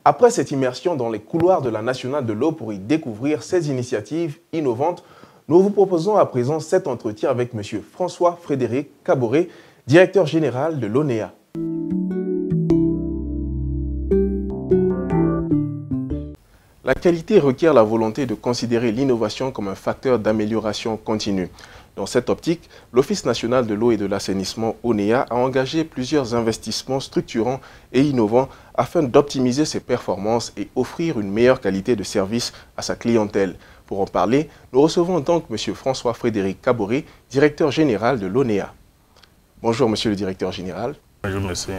Après cette immersion dans les couloirs de la Nationale de l'eau pour y découvrir ces initiatives innovantes, nous vous proposons à présent cet entretien avec M. François-Frédéric Caboret, directeur général de l'ONEA. La qualité requiert la volonté de considérer l'innovation comme un facteur d'amélioration continue. Dans cette optique, l'Office national de l'eau et de l'assainissement ONEA a engagé plusieurs investissements structurants et innovants afin d'optimiser ses performances et offrir une meilleure qualité de service à sa clientèle. Pour en parler, nous recevons donc M. François-Frédéric Caboret, directeur général de l'ONEA. Bonjour Monsieur le directeur général. Bonjour Monsieur.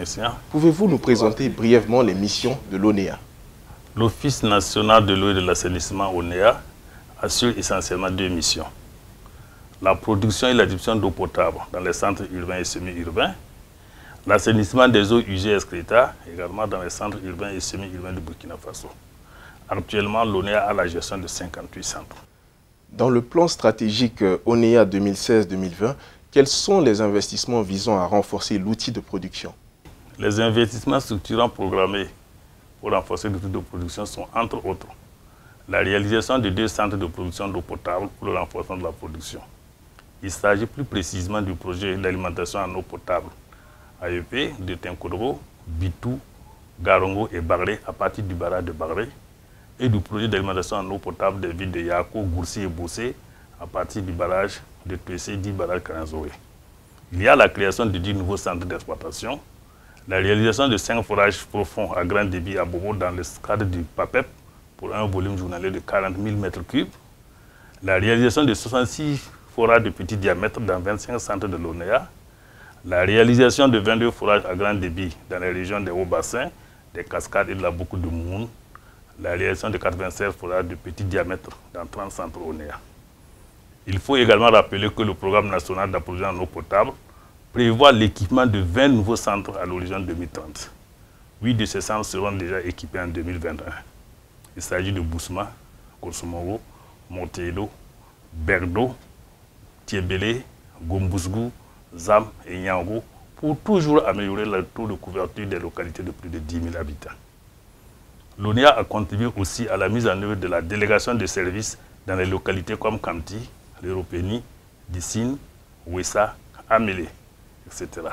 Pouvez-vous nous présenter brièvement les missions de l'ONEA? L'Office national de l'eau et de l'assainissement ONEA assure essentiellement deux missions. La production et la distribution d'eau potable dans les centres urbains et semi-urbains, l'assainissement des eaux usées et excrétées également dans les centres urbains et semi-urbains du Burkina Faso. Actuellement, l'ONEA a la gestion de 58 centres. Dans le plan stratégique ONEA 2016-2020, quels sont les investissements visant à renforcer l'outil de production? Les investissements structurants programmés pour renforcer l'outil de production sont entre autres la réalisation de 2 centres de production d'eau potable pour le renforcement de la production. Il s'agit plus précisément du projet d'alimentation en eau potable AEP de Tinkodro, Bitou, Garongo et Bagré à partir du barrage de Bagré et du projet d'alimentation en eau potable des villes de Yako, Goursi et Bossé à partir du barrage de Tuessé, dit barrage Karanzoé. Il y a la création de 10 nouveaux centres d'exploitation, la réalisation de 5 forages profonds à grand débit à Bobo dans le cadre du PAPEP pour un volume journalier de 40 000 m3, la réalisation de 66 forages de petit diamètre dans 25 centres de l'ONEA, la réalisation de 22 forages à grand débit dans les régions des hauts bassins, des cascades et de la boucle de Moun, la réalisation de 96 forages de petit diamètre dans 30 centres ONEA. Il faut également rappeler que le programme national d'approvisionnement en eau potable prévoit l'équipement de 20 nouveaux centres à l'horizon 2030. 8 de ces centres seront déjà équipés en 2021. Il s'agit de Bousma, Kosomogo, Montedo, Berdo, Tiebele, Gombousgou, Zam et Nyango pour toujours améliorer le taux de couverture des localités de plus de 10 000 habitants. L'ONEA a contribué aussi à la mise en œuvre de la délégation de services dans les localités comme Kamti, l'Europénie, Dissine, Ouessa, Amélé, etc.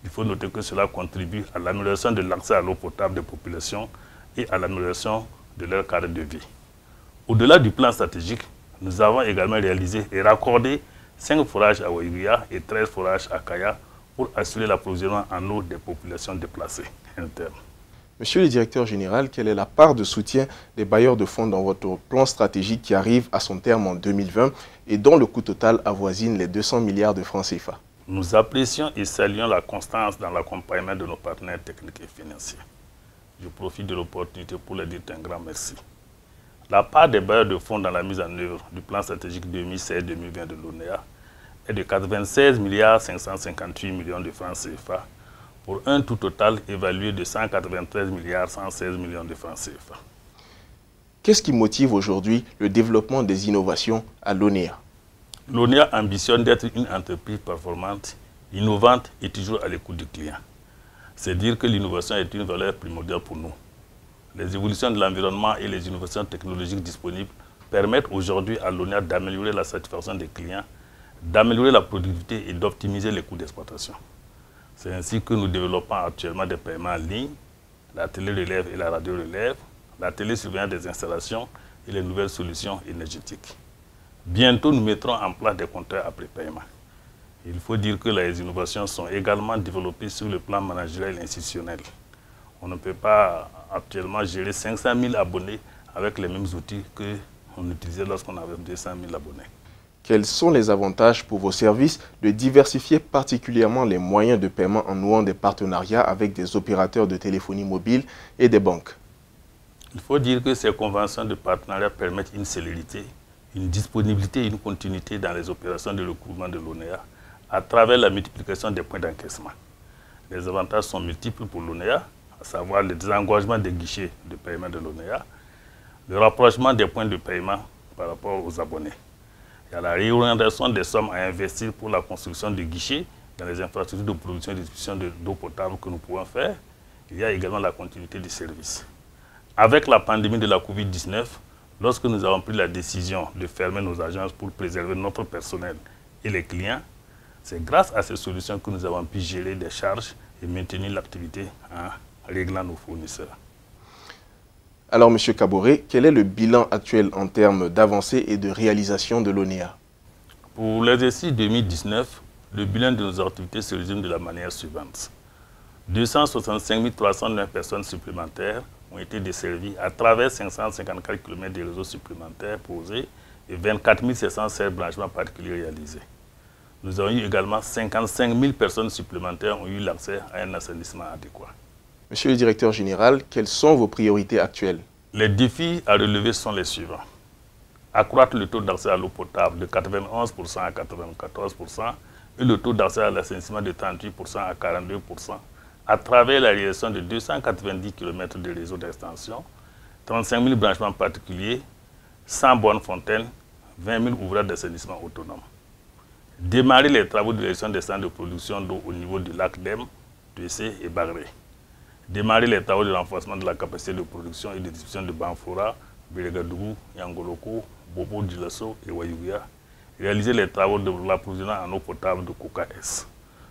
Il faut noter que cela contribue à l'amélioration de l'accès à l'eau potable des populations et à l'amélioration de leur cadre de vie. Au-delà du plan stratégique, nous avons également réalisé et raccordé 5 forages à Ouiguya et 13 forages à Kaya pour assurer l'approvisionnement en eau des populations déplacées internes. Monsieur le directeur général, quelle est la part de soutien des bailleurs de fonds dans votre plan stratégique qui arrive à son terme en 2020 et dont le coût total avoisine les 200 milliards de francs CFA? Nous apprécions et saluons la constance dans l'accompagnement de nos partenaires techniques et financiers. Je profite de l'opportunité pour leur dire un grand merci. La part des bailleurs de fonds dans la mise en œuvre du plan stratégique 2016-2020 de l'ONEA est de 96 558 millions de francs CFA pour un tout total évalué de 193 116 millions de francs CFA. Qu'est-ce qui motive aujourd'hui le développement des innovations à l'ONEA? L'ONEA ambitionne d'être une entreprise performante, innovante et toujours à l'écoute du client. C'est dire que l'innovation est une valeur primordiale pour nous. Les évolutions de l'environnement et les innovations technologiques disponibles permettent aujourd'hui à l'ONEA d'améliorer la satisfaction des clients, d'améliorer la productivité et d'optimiser les coûts d'exploitation. C'est ainsi que nous développons actuellement des paiements en ligne, la télé-relève et la radio-relève, la télésurveillance des installations et les nouvelles solutions énergétiques. Bientôt, nous mettrons en place des compteurs après paiement. Il faut dire que les innovations sont également développées sur le plan managérial et institutionnel. On ne peut pas actuellement gérer 500 000 abonnés avec les mêmes outils qu'on utilisait lorsqu'on avait 200 000 abonnés. Quels sont les avantages pour vos services de diversifier particulièrement les moyens de paiement en nouant des partenariats avec des opérateurs de téléphonie mobile et des banques? Il faut dire que ces conventions de partenariat permettent une célérité, une disponibilité et une continuité dans les opérations de recouvrement de l'ONEA à travers la multiplication des points d'encaissement. Les avantages sont multiples pour l'ONEA, à savoir le désengagement des guichets de paiement de l'ONEA, le rapprochement des points de paiement par rapport aux abonnés. Il y a la réorientation des sommes à investir pour la construction de guichets dans les infrastructures de production et de distribution d'eau potable que nous pouvons faire. Il y a également la continuité du service. Avec la pandémie de la Covid-19, lorsque nous avons pris la décision de fermer nos agences pour préserver notre personnel et les clients, c'est grâce à ces solutions que nous avons pu gérer des charges et maintenir l'activité en réglant nos fournisseurs. Alors, M. Kaboré, quel est le bilan actuel en termes d'avancée et de réalisation de l'ONEA? Pour l'exercice 2019, le bilan de nos activités se résume de la manière suivante. 265 309 personnes supplémentaires ont été desservies à travers 554 km de réseaux supplémentaires posés et 24 716 branchements particuliers réalisés. Nous avons eu également 55 000 personnes supplémentaires ont eu l'accès à un assainissement adéquat. Monsieur le directeur général, quelles sont vos priorités actuelles? Les défis à relever sont les suivants. Accroître le taux d'accès à l'eau potable de 91% à 94% et le taux d'accès à l'assainissement de 38% à 42% à travers la réalisation de 290 km de réseau d'extension, 35 000 branchements particuliers, 100 bornes fontaines, 20 000 ouvrages d'assainissement autonomes. Démarrer les travaux de l'érection des centres de production d'eau au niveau du lac Dem, Tuessé et Bagré. Démarrer les travaux de renforcement de la capacité de production et de distribution de Banfora, Bérégadougou, Yangoloko, Bobo, Djilasso et Wayouya. Réaliser les travaux de l'approvisionnement en eau potable de Coca-S.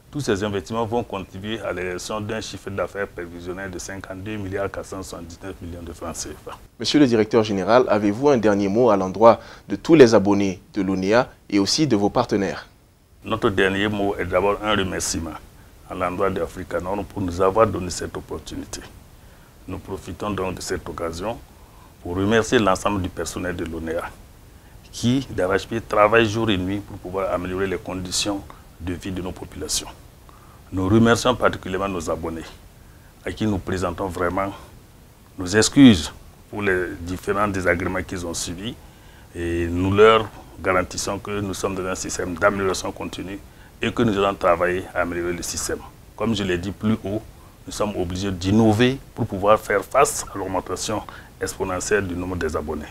Tous ces investissements vont contribuer à l'érection d'un chiffre d'affaires prévisionnel de 52 479 millions de francs CFA. Monsieur le directeur général, avez-vous un dernier mot à l'endroit de tous les abonnés de l'ONEA et aussi de vos partenaires? Notre dernier mot est d'abord un remerciement à l'endroit d'Africa Nord pour nous avoir donné cette opportunité. Nous profitons donc de cette occasion pour remercier l'ensemble du personnel de l'ONEA qui, d'arrache-pied, travaille jour et nuit pour pouvoir améliorer les conditions de vie de nos populations. Nous remercions particulièrement nos abonnés à qui nous présentons vraiment nos excuses pour les différents désagréments qu'ils ont subis et nous leur garantissons que nous sommes dans un système d'amélioration continue et que nous allons travailler à améliorer le système. Comme je l'ai dit plus haut, nous sommes obligés d'innover pour pouvoir faire face à l'augmentation exponentielle du nombre des abonnés.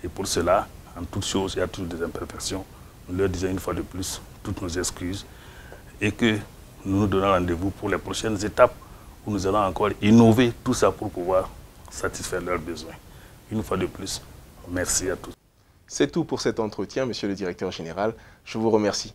Et pour cela, en toute chose, il y a toujours des imperfections. Nous leur disons une fois de plus toutes nos excuses et que nous nous donnons rendez-vous pour les prochaines étapes où nous allons encore innover tout ça pour pouvoir satisfaire leurs besoins. Une fois de plus, merci à tous. C'est tout pour cet entretien, monsieur le directeur général. Je vous remercie.